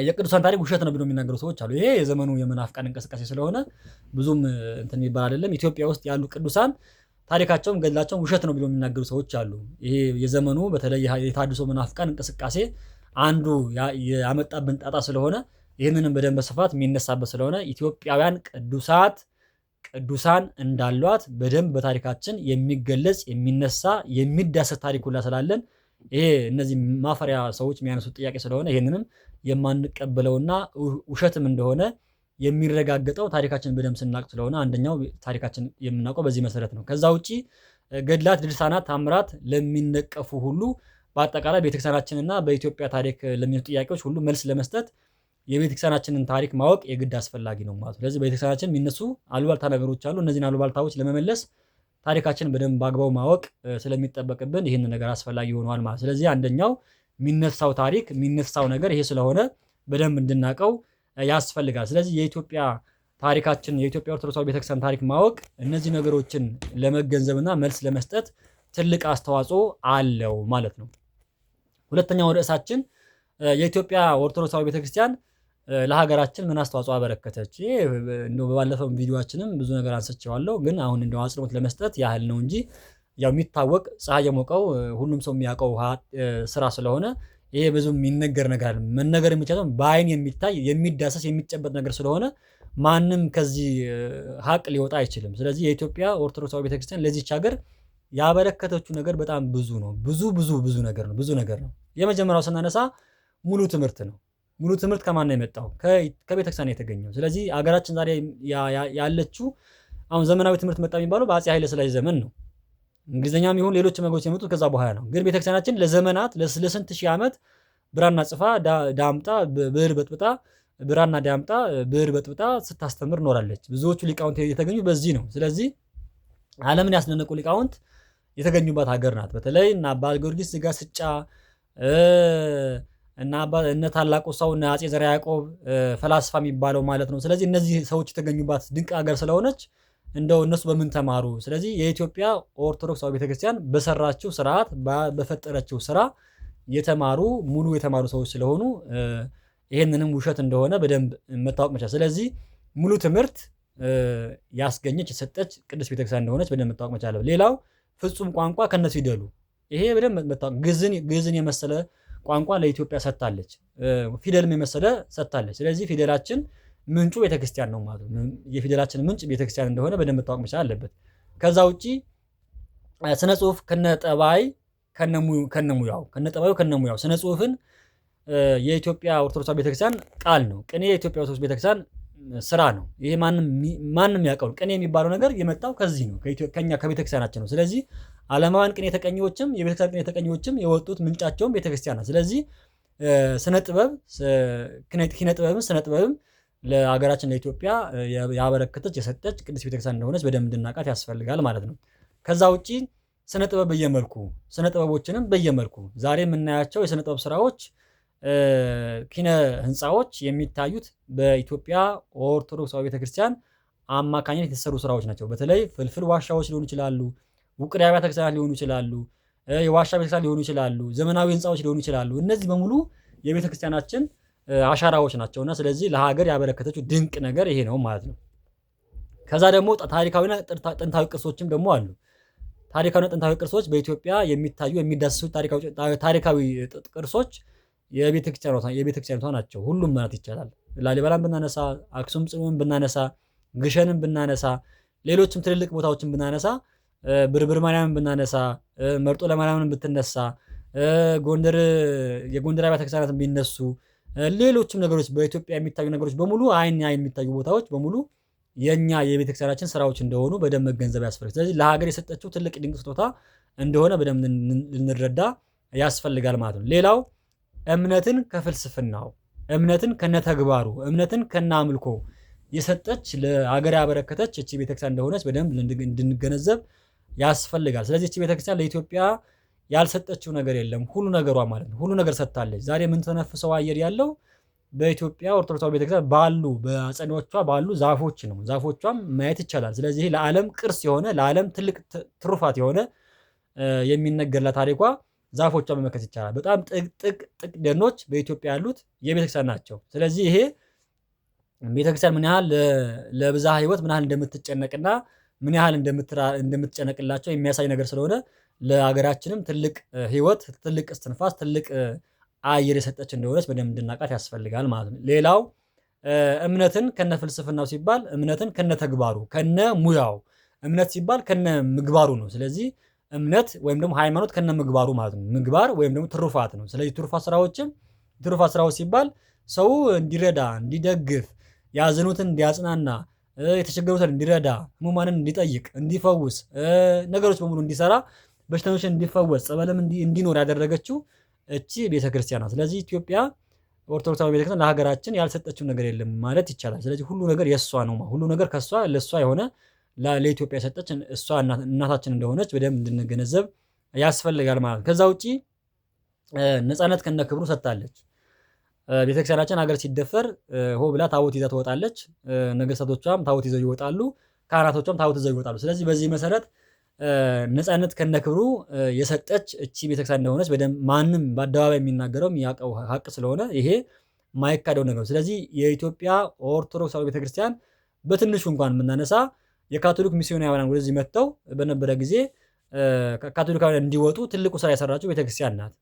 የቅዱሳን ታሪክ ውሸት ነው ብለው የሚናገሩ ሰዎች አሉ። ይሄ የዘመኑ የመናፍቃን እንቅስቃሴ ስለሆነ ብዙም እንትን የሚባል አይደለም። ኢትዮጵያ ውስጥ ያሉ ቅዱሳን ታሪካቸውም ገድላቸውም ውሸት ነው ብለው የሚናገሩ ሰዎች አሉ። ይሄ የዘመኑ በተለይ የታድሶ መናፍቃን እንቅስቃሴ አንዱ ያመጣብን ጣጣ ስለሆነ ይህንንም በደንብ በስፋት የሚነሳበት ስለሆነ ኢትዮጵያውያን ቅዱሳን እንዳሏት በደንብ በታሪካችን የሚገለጽ የሚነሳ የሚዳሰስ ታሪክ ሁላ ስላለን ይሄ እነዚህ ማፈሪያ ሰዎች የሚያነሱት ጥያቄ ስለሆነ ይሄንንም የማንቀበለውና ውሸትም እንደሆነ የሚረጋገጠው ታሪካችን በደንብ ስናውቅ ስለሆነ አንደኛው ታሪካችን የምናውቀው በዚህ መሰረት ነው። ከዛ ውጪ ገድላት፣ ድርሳናት፣ ታምራት ለሚነቀፉ ሁሉ በአጠቃላይ ቤተክርስቲያናችንና በኢትዮጵያ ታሪክ ለሚነሱ ጥያቄዎች ሁሉ መልስ ለመስጠት የቤተክርስቲያናችንን ታሪክ ማወቅ የግድ አስፈላጊ ነው ማለት ነው። ስለዚህ ቤተክርስቲያናችን የሚነሱ አሉባልታ ነገሮች አሉ። እነዚህን አሉባልታዎች ለመመለስ ታሪካችን በደንብ በአግባቡ ማወቅ ስለሚጠበቅብን ይህንን ነገር አስፈላጊ ሆኗል ማለት። ስለዚህ አንደኛው የሚነሳው ታሪክ የሚነሳው ነገር ይሄ ስለሆነ በደንብ እንድናውቀው ያስፈልጋል። ስለዚህ የኢትዮጵያ ታሪካችን የኢትዮጵያ ኦርቶዶክሳዊ ቤተክርስቲያን ታሪክ ማወቅ እነዚህ ነገሮችን ለመገንዘብና መልስ ለመስጠት ትልቅ አስተዋጽኦ አለው ማለት ነው። ሁለተኛው ርዕሳችን የኢትዮጵያ ኦርቶዶክሳዊ ቤተክርስቲያን ለሀገራችን ምን አስተዋጽኦ አበረከተች? ይሄ እንደው በባለፈው ቪዲዮአችንም ብዙ ነገር አንስቼዋለሁ፣ ግን አሁን እንደው አጽንኦት ለመስጠት ያህል ነው እንጂ ያው የሚታወቅ ፀሐይ የሞቀው ሁሉም ሰው የሚያውቀው ስራ ስለሆነ ይሄ ብዙ የሚነገር ነገር መነገር የሚቻለው በአይን የሚታይ የሚዳሰስ የሚጨበጥ ነገር ስለሆነ ማንም ከዚህ ሀቅ ሊወጣ አይችልም። ስለዚህ የኢትዮጵያ ኦርቶዶክሳዊ ቤተክርስቲያን ለዚች ሀገር ያበረከተችው ነገር በጣም ብዙ ነው። ብዙ ነገር ነው። የመጀመሪያው ስናነሳ ሙሉ ትምህርት ነው። ሙሉ ትምህርት ከማን ነው የመጣው? ከቤተክርስቲያን የተገኘው። ስለዚህ ሀገራችን ዛሬ ያለችው አሁን ዘመናዊ ትምህርት መጣ የሚባለው በአፄ ኃይለ ሥላሴ ዘመን ነው። እንግሊዝኛም ይሁን ሌሎች ነገሮች የመጡት ከዛ በኋላ ነው። ግን ቤተክርስቲያናችን ለዘመናት ለስንት ሺህ ዓመት ብራና ጽፋ ዳምጣ ብዕር በጥብጣ ብራና ዳምጣ ብዕር በጥብጣ ስታስተምር ኖራለች። ብዙዎቹ ሊቃውንት የተገኙ በዚህ ነው። ስለዚህ ዓለምን ያስደነቁ ሊቃውንት የተገኙባት ሀገር ናት። በተለይ እና አባ ጊዮርጊስ ዘጋስጫ እና እነ ታላቁ ሰው እና አፄ ዘርዓ ያዕቆብ ፈላስፋ የሚባለው ማለት ነው። ስለዚህ እነዚህ ሰዎች የተገኙባት ድንቅ ሀገር ስለሆነች እንደው እነሱ በምን ተማሩ? ስለዚህ የኢትዮጵያ ኦርቶዶክሳዊ ቤተክርስቲያን በሰራችው ስርዓት በፈጠረችው ስራ ሙሉ የተማሩ ሰዎች ስለሆኑ ይሄንንም ውሸት እንደሆነ በደንብ መታወቅ መቻል። ስለዚህ ሙሉ ትምህርት ያስገኘች የሰጠች ቅድስት ቤተክርስቲያን እንደሆነች በደንብ መታወቅ መቻል። ሌላው ፍጹም ቋንቋ ከነፊደሉ ይሄ በደንብ መታወቅ ግዕዝን የመሰለ ቋንቋ ለኢትዮጵያ ሰጥታለች። ፊደልም የመሰለ ሰጥታለች። ስለዚህ ፊደላችን ምንጩ ቤተክርስቲያን ነው ማለት ነው። የፊደላችን ምንጭ ቤተክርስቲያን እንደሆነ በደንብ መታወቅ መቻል አለበት። ከዛ ውጪ ስነ ጽሁፍ ከነጠባይ ከነሙያው ስነ ጽሁፍን የኢትዮጵያ ኦርቶዶክሳዊ ቤተክርስቲያን ቃል ነው። ቅኔ የኢትዮጵያ ኦርቶዶክስ ቤተክርስቲያን ስራ ነው። ይሄ ማንም ያውቀው ቅኔ የሚባለው ነገር የመጣው ከዚህ ነው፣ ከኛ ከቤተክርስቲያናችን ነው። ስለዚህ ዓለማውያን ቅኔ ተቀኚዎችም የቤተክርስቲያን ቅኔ ተቀኚዎችም የወጡት ምንጫቸውም ቤተክርስቲያን ናት። ስለዚህ ስነ ጥበብም ለሀገራችን ለኢትዮጵያ ያበረከተች የሰጠች ቅድስት ቤተክርስቲያን እንደሆነች በደንብ እንድናውቃት ያስፈልጋል ማለት ነው። ከዛ ውጪ ስነ ጥበቦችንም በየመልኩ ዛሬ የምናያቸው የስነ ጥበብ ስራዎች ኪነ ህንፃዎች የሚታዩት በኢትዮጵያ ኦርቶዶክሳዊ ቤተክርስቲያን አማካኝነት የተሰሩ ስራዎች ናቸው። በተለይ ፍልፍል ዋሻዎች ሊሆኑ ይችላሉ፣ ውቅር አብያተ ክርስቲያናት ሊሆኑ ይችላሉ፣ የዋሻ ቤተክርስቲያን ሊሆኑ ይችላሉ፣ ዘመናዊ ህንፃዎች ሊሆኑ ይችላሉ። እነዚህ በሙሉ የቤተክርስቲያናችን አሻራዎች ናቸውና ስለዚህ ለሀገር ያበረከተችው ድንቅ ነገር ይሄ ነው ማለት ነው። ከዛ ደግሞ ታሪካዊና ጥንታዊ ቅርሶችም ደግሞ አሉ። ታሪካዊና ጥንታዊ ቅርሶች በኢትዮጵያ የሚታዩ የሚዳሰሱ ታሪካዊ ቅርሶች የቤተክርስቲያኗ ናቸው። ሁሉም ማለት ይቻላል። ላሊበላን ብናነሳ፣ አክሱም ጽዮንን ብናነሳ፣ ግሸንን ብናነሳ፣ ሌሎችም ትልልቅ ቦታዎችን ብናነሳ፣ ብርብር ማርያምን ብናነሳ፣ መርጦ ለማርያምን ብትነሳ፣ የጎንደር አብያተ ክርስቲያናትን ቢነሱ፣ ሌሎችም ነገሮች በኢትዮጵያ የሚታዩ ነገሮች በሙሉ አይን የሚታዩ ቦታዎች በሙሉ የኛ የቤተክርስቲያናችን ስራዎች እንደሆኑ በደንብ መገንዘብ ያስፈልጋል። ስለዚህ ለሀገር የሰጠችው ትልቅ ድንቅ ስጦታ እንደሆነ በደንብ ልንረዳ ያስፈልጋል ማለት ነው። ሌላው እምነትን ከፍልስፍናው፣ እምነትን ከነተግባሩ፣ እምነትን ከነአምልኮ የሰጠች ለሀገር ያበረከተች እቺ ቤተክርስቲያን እንደሆነች በደንብ እንድንገነዘብ ያስፈልጋል። ስለዚህ እቺ ቤተክርስቲያን ለኢትዮጵያ ያልሰጠችው ነገር የለም። ሁሉ ነገሯ ማለት ነው። ሁሉ ነገር ሰጥታለች። ዛሬ የምንተነፍሰው አየር ያለው በኢትዮጵያ ኦርቶዶክሳዊ ቤተክርስቲያን በአጸዶቿ ባሉ ዛፎች ነው። ዛፎቿም ማየት ይቻላል። ስለዚህ ለዓለም ቅርስ የሆነ ለዓለም ትልቅ ትሩፋት የሆነ የሚነገርላት ታሪኳ ዛፎቿ መመልከት ይቻላል። በጣም ጥቅ ደኖች በኢትዮጵያ ያሉት የቤተክርስቲያን ናቸው። ስለዚህ ይሄ ቤተክርስቲያን ምን ያህል ለብዝሃ ሕይወት ምን ያህል እንደምትጨነቅና ምን ያህል እንደምትጨነቅላቸው የሚያሳይ ነገር ስለሆነ ለሀገራችንም ትልቅ ህይወት፣ ትልቅ እስትንፋስ፣ ትልቅ አየር የሰጠች እንደሆነች በደንብ እንድናውቃት ያስፈልጋል ማለት ነው። ሌላው እምነትን ከነ ፍልስፍናው ሲባል እምነትን ከነ ተግባሩ ከነ ሙያው፣ እምነት ሲባል ከነ ምግባሩ ነው። ስለዚህ እምነት ወይም ደግሞ ሃይማኖት ከነ ምግባሩ ማለት ነው። ምግባር ወይም ደግሞ ትሩፋት ነው። ስለዚህ ትሩፋት ስራዎች ሲባል ሰው እንዲረዳ፣ እንዲደግፍ፣ ያዘኑትን እንዲያጽናና፣ የተቸገሩትን እንዲረዳ፣ ህሙማንን እንዲጠይቅ፣ እንዲፈውስ፣ ነገሮች በሙሉ እንዲሰራ፣ በሽተኞችን እንዲፈወስ፣ ጸበልም እንዲኖር ያደረገችው እቺ ቤተክርስቲያን ናት። ስለዚህ ኢትዮጵያ ኦርቶዶክሳዊ ቤተክርስቲያን ለሀገራችን ያልሰጠችው ነገር የለም ማለት ይቻላል። ስለዚህ ሁሉ ነገር የእሷ ነው። ሁሉ ነገር ከእሷ ለእሷ የሆነ ለኢትዮጵያ የሰጠች እሷ እናታችን እንደሆነች በደንብ እንድንገነዘብ ያስፈልጋል ማለት ነው። ከዛ ውጪ ነፃነት ከነ ክብሩ ሰጥታለች። ቤተክርስቲያናችን ሀገር ሲደፈር ሆ ብላ ታቦት ይዛ ትወጣለች። ነገስታቶቿም ታቦት ይዘው ይወጣሉ። ካህናቶቿም ታቦት ይዘው ይወጣሉ። ስለዚህ በዚህ መሰረት ነፃነት ከነ ክብሩ የሰጠች እቺ ቤተክርስቲያን እንደሆነች በደንብ ማንም በአደባባይ የሚናገረው የሚያውቀው ሀቅ ስለሆነ ይሄ ማይካደው ነገር ነው። ስለዚህ የኢትዮጵያ ኦርቶዶክሳዊ ቤተክርስቲያን በትንሹ እንኳን የምናነሳ የካቶሊክ ሚስዮናውያን ወደዚህ መጥተው በነበረ ጊዜ ካቶሊካውያን እንዲወጡ ትልቁ ስራ የሰራችው ቤተክርስቲያን ናት።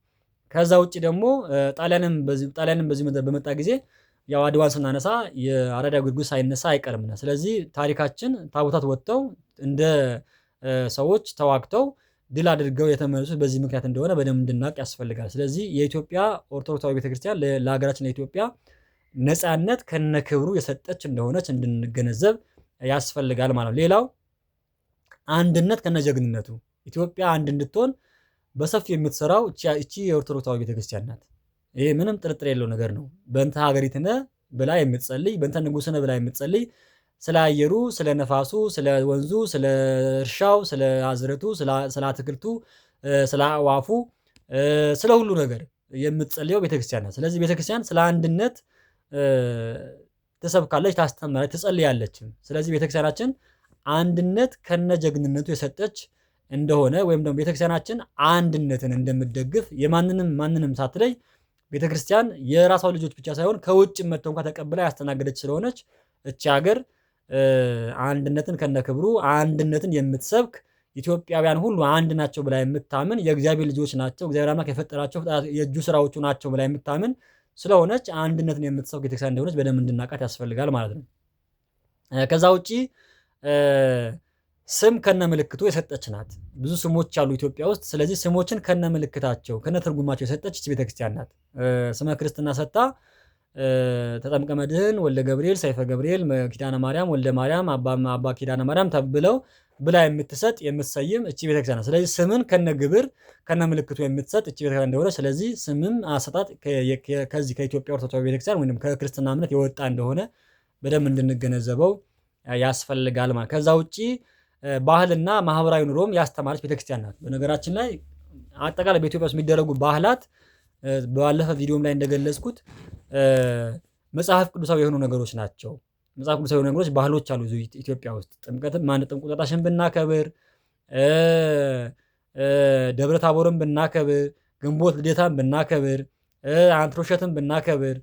ከዛ ውጪ ደግሞ ጣሊያንም በዚህ በመጣ ጊዜ ያው አድዋን ስናነሳ የአራዳ ጉድጉድ ሳይነሳ አይቀርምና፣ ስለዚህ ታሪካችን ታቦታት ወጥተው እንደ ሰዎች ተዋግተው ድል አድርገው የተመለሱት በዚህ ምክንያት እንደሆነ በደንብ እንድናውቅ ያስፈልጋል። ስለዚህ የኢትዮጵያ ኦርቶዶክሳዊ ቤተክርስቲያን ለሀገራችን ለኢትዮጵያ ነፃነት ከነክብሩ የሰጠች እንደሆነች እንድንገነዘብ ያስፈልጋል ማለት ነው። ሌላው አንድነት ከነጀግንነቱ ኢትዮጵያ አንድ እንድትሆን በሰፊው የምትሰራው እቺ የኦርቶዶክሳዊ ቤተክርስቲያን ናት። ይሄ ምንም ጥርጥር የለው ነገር ነው። በእንተ ሀገሪትነ ብላ የምትጸልይ፣ በእንተ ንጉሥነ ብላ የምትጸልይ፣ ስለ አየሩ፣ ስለ ነፋሱ፣ ስለ ወንዙ፣ ስለ እርሻው፣ ስለ አዝረቱ፣ ስለ አትክልቱ፣ ስለ አዕዋፉ፣ ስለ ሁሉ ነገር የምትጸልየው ቤተክርስቲያን ናት። ስለዚህ ቤተክርስቲያን ስለ አንድነት ትሰብካለች፣ ታስተምራለች፣ ትጸልያለች። ስለዚህ ቤተክርስቲያናችን አንድነት ከነጀግንነቱ የሰጠች እንደሆነ ወይም ደግሞ ቤተክርስቲያናችን አንድነትን እንደምትደግፍ ማንንም ሳትለይ ቤተክርስቲያን የራሷ ልጆች ብቻ ሳይሆን ከውጭ መጥተው እንኳን ተቀብላ ያስተናገደች ስለሆነች እቺ ሀገር አንድነትን ከነክብሩ አንድነትን የምትሰብክ ኢትዮጵያውያን ሁሉ አንድ ናቸው ብላ የምታምን የእግዚአብሔር ልጆች ናቸው፣ እግዚአብሔር አምላክ የፈጠራቸው የእጁ ስራዎቹ ናቸው ብላ የምታምን ስለሆነች አንድነትን የምትሰብክ ቤተክርስቲያን እንደሆነች በደንብ እንድናውቃት ያስፈልጋል ማለት ነው። ከዛ ውጪ ስም ከነ ምልክቱ የሰጠች ናት። ብዙ ስሞች አሉ ኢትዮጵያ ውስጥ። ስለዚህ ስሞችን ከነ ምልክታቸው ከነ ትርጉማቸው የሰጠች እቺ ቤተክርስቲያን ናት። ስመ ክርስትና ሰጥታ ተጠምቀ መድህን ወልደ ገብርኤል፣ ሰይፈ ገብርኤል፣ ኪዳነ ማርያም፣ ወልደ ማርያም፣ አባ ኪዳነ ማርያም ተብለው ብላ የምትሰጥ የምትሰይም እቺ ቤተክርስቲያን ናት። ስለዚህ ስምን ከነ ግብር ከነ ምልክቱ የምትሰጥ እቺ ቤተክርስቲያን እንደሆነ፣ ስለዚህ ስምም አሰጣጥ ከዚህ ከኢትዮጵያ ኦርቶዶክሳዊ ቤተክርስቲያን ወይም ከክርስትና እምነት የወጣ እንደሆነ በደንብ እንድንገነዘበው ያስፈልጋል ማለት። ከዛ ውጪ ባህልና ማህበራዊ ኑሮም ያስተማረች ቤተክርስቲያን ናት። በነገራችን ላይ አጠቃላይ በኢትዮጵያ ውስጥ የሚደረጉ ባህላት ባለፈ ቪዲዮም ላይ እንደገለጽኩት መጽሐፍ ቅዱሳዊ የሆኑ ነገሮች ናቸው። መጽሐፍ ቅዱሳዊ የሆኑ ነገሮች ባህሎች አሉ ኢትዮጵያ ውስጥ። ጥምቀትም ጥምቀታችን ብናከብር፣ ደብረ ታቦርን ብናከብር፣ ግንቦት ልደታን ብናከብር፣ አንትሮሸትን ብናከብር፣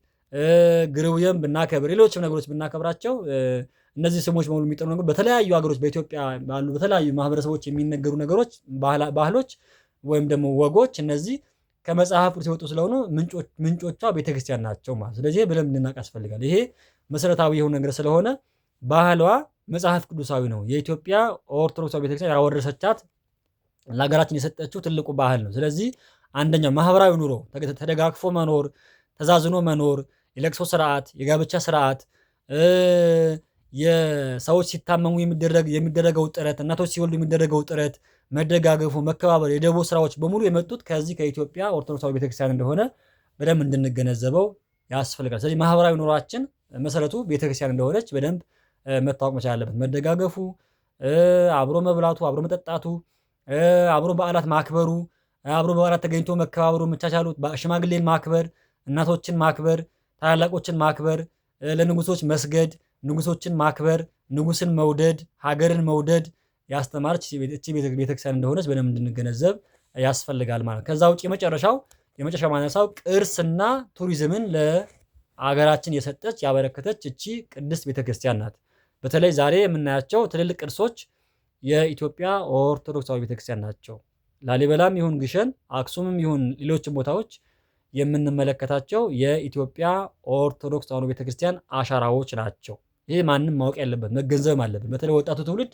ግርውየም ብናከብር፣ ሌሎችም ነገሮች ብናከብራቸው እነዚህ ስሞች በሙሉ የሚጠሩ ነገሮች በተለያዩ ሀገሮች በኢትዮጵያ ባሉ በተለያዩ ማህበረሰቦች የሚነገሩ ነገሮች ባህሎች ወይም ደግሞ ወጎች እነዚህ ከመጽሐፍ ቅዱስ የወጡ ስለሆኑ ምንጮቿ ቤተክርስቲያን ናቸው ማለት። ስለዚህ በደንብ እንድናውቅ ያስፈልጋል። ይሄ መሰረታዊ የሆነ ነገር ስለሆነ ባህሏ መጽሐፍ ቅዱሳዊ ነው። የኢትዮጵያ ኦርቶዶክሳዊ ቤተክርስቲያን ያወረሰቻት ለሀገራችን የሰጠችው ትልቁ ባህል ነው። ስለዚህ አንደኛው ማህበራዊ ኑሮ ተደጋግፎ መኖር፣ ተዛዝኖ መኖር፣ የለቅሶ ስርዓት፣ የጋብቻ ስርዓት፣ የሰዎች ሲታመሙ የሚደረገው ጥረት፣ እናቶች ሲወልዱ የሚደረገው ጥረት፣ መደጋገፉ፣ መከባበር፣ የደቦ ስራዎች በሙሉ የመጡት ከዚህ ከኢትዮጵያ ኦርቶዶክሳዊ ቤተክርስቲያን እንደሆነ በደንብ እንድንገነዘበው ያስፈልጋል። ስለዚህ ማህበራዊ ኑሯችን መሰረቱ ቤተክርስቲያን እንደሆነች በደንብ መታወቅ መቻል አለበት። መደጋገፉ፣ አብሮ መብላቱ፣ አብሮ መጠጣቱ፣ አብሮ በዓላት ማክበሩ፣ አብሮ በዓላት ተገኝቶ መከባበሩ፣ መቻቻሉ፣ ሽማግሌን ማክበር፣ እናቶችን ማክበር፣ ታላላቆችን ማክበር፣ ለንጉሶች መስገድ፣ ንጉሶችን ማክበር፣ ንጉስን መውደድ፣ ሀገርን መውደድ ያስተማረች እቺ ቤተክርስቲያን እንደሆነች በደንብ እንድንገነዘብ ያስፈልጋል ማለት። ከዛ ውጭ የመጨረሻው ማነሳው ቅርስና ቱሪዝምን ለአገራችን የሰጠች ያበረከተች እቺ ቅድስት ቤተክርስቲያን ናት። በተለይ ዛሬ የምናያቸው ትልልቅ ቅርሶች የኢትዮጵያ ኦርቶዶክሳዊ ቤተክርስቲያን ናቸው። ላሊበላም ይሁን ግሸን፣ አክሱምም ይሁን ሌሎችም ቦታዎች የምንመለከታቸው የኢትዮጵያ ኦርቶዶክስ ተዋሕዶ ቤተክርስቲያን አሻራዎች ናቸው። ይሄ ማንም ማወቅ ያለበት መገንዘብ አለብን። በተለይ ወጣቱ ትውልድ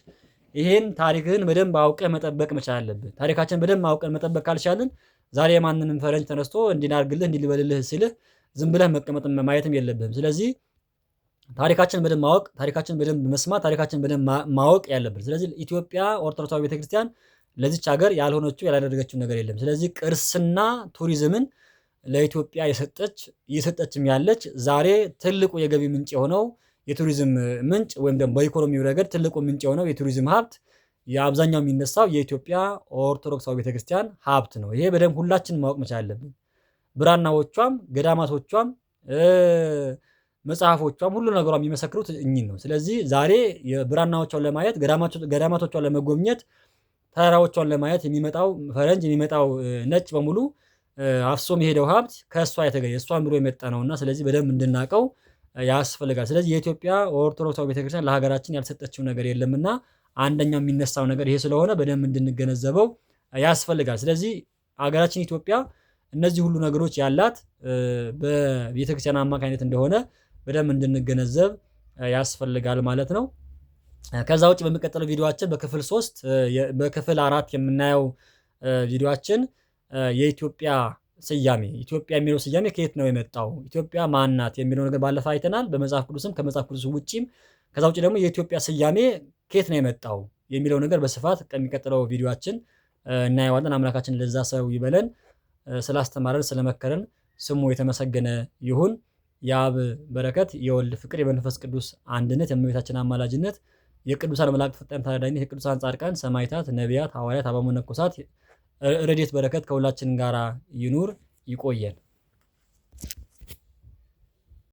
ይሄን ታሪክህን በደንብ አውቀህ መጠበቅ መቻል አለብን። ታሪካችን በደንብ አውቀን መጠበቅ ካልቻልን ዛሬ ማንንም ፈረንጅ ተነስቶ እንዲናርግልህ እንዲልበልልህ ሲልህ ዝም ብለህ መቀመጥ ማየትም የለብህም። ስለዚህ ታሪካችን በደንብ ማወቅ፣ ታሪካችን በደንብ መስማት፣ ታሪካችን በደንብ ማወቅ ያለብን። ስለዚህ ኢትዮጵያ ኦርቶዶክሳዊ ቤተክርስቲያን ለዚች ሀገር ያልሆነችው ያላደረገችው ነገር የለም። ስለዚህ ቅርስና ቱሪዝምን ለኢትዮጵያ እየሰጠችም ያለች ዛሬ ትልቁ የገቢ ምንጭ የሆነው የቱሪዝም ምንጭ ወይም ደግሞ በኢኮኖሚው ረገድ ትልቁ ምንጭ የሆነው የቱሪዝም ሀብት የአብዛኛው የሚነሳው የኢትዮጵያ ኦርቶዶክሳዊ ቤተክርስቲያን ሀብት ነው። ይሄ በደንብ ሁላችንም ማወቅ መቻል አለብን። ብራናዎቿም፣ ገዳማቶቿም፣ መጽሐፎቿም ሁሉ ነገሯ የሚመሰክሩት እኚህን ነው። ስለዚህ ዛሬ የብራናዎቿን ለማየት ገዳማቶቿን ለመጎብኘት ተራራዎቿን ለማየት የሚመጣው ፈረንጅ የሚመጣው ነጭ በሙሉ አፍሶ የሄደው ሀብት ከእሷ የተገኘ እሷን ብሎ የመጣ ነውና ስለዚህ በደንብ እንድናውቀው ያስፈልጋል። ስለዚህ የኢትዮጵያ ኦርቶዶክሳዊ ቤተክርስቲያን ለሀገራችን ያልሰጠችው ነገር የለምና አንደኛው የሚነሳው ነገር ይሄ ስለሆነ በደንብ እንድንገነዘበው ያስፈልጋል። ስለዚህ ሀገራችን ኢትዮጵያ እነዚህ ሁሉ ነገሮች ያላት በቤተክርስቲያን አማካኝነት እንደሆነ በደንብ እንድንገነዘብ ያስፈልጋል ማለት ነው። ከዛ ውጭ በሚቀጥለው ቪዲዮአችን በክፍል 4 የምናየው ቪዲዮአችን የኢትዮጵያ ስያሜ ኢትዮጵያ የሚለው ስያሜ ከየት ነው የመጣው? ኢትዮጵያ ማን ናት? የሚለው ነገር ባለፈ አይተናል። በመጽሐፍ ቅዱስም ከመጽሐፍ ቅዱስ ውጪም ከዛ ውጪ ደግሞ የኢትዮጵያ ስያሜ ከየት ነው የመጣው የሚለው ነገር በስፋት ከሚቀጥለው ቪዲዮአችን እናየዋለን። አምላካችን ለዛ ሰው ይበለን። ስላስተማረን ስለመከረን ስሙ የተመሰገነ ይሁን። የአብ በረከት፣ የወልድ ፍቅር፣ የመንፈስ ቅዱስ አንድነት፣ የእመቤታችን አማላጅነት፣ የቅዱሳን መላእክት ፈጣን ተራዳኢነት፣ የቅዱሳን ጻድቃን ሰማዕታት፣ ነቢያት፣ ሐዋርያት፣ አበው መነኮሳት ረድኤት በረከት ከሁላችን ጋር ይኑር። ይቆየን።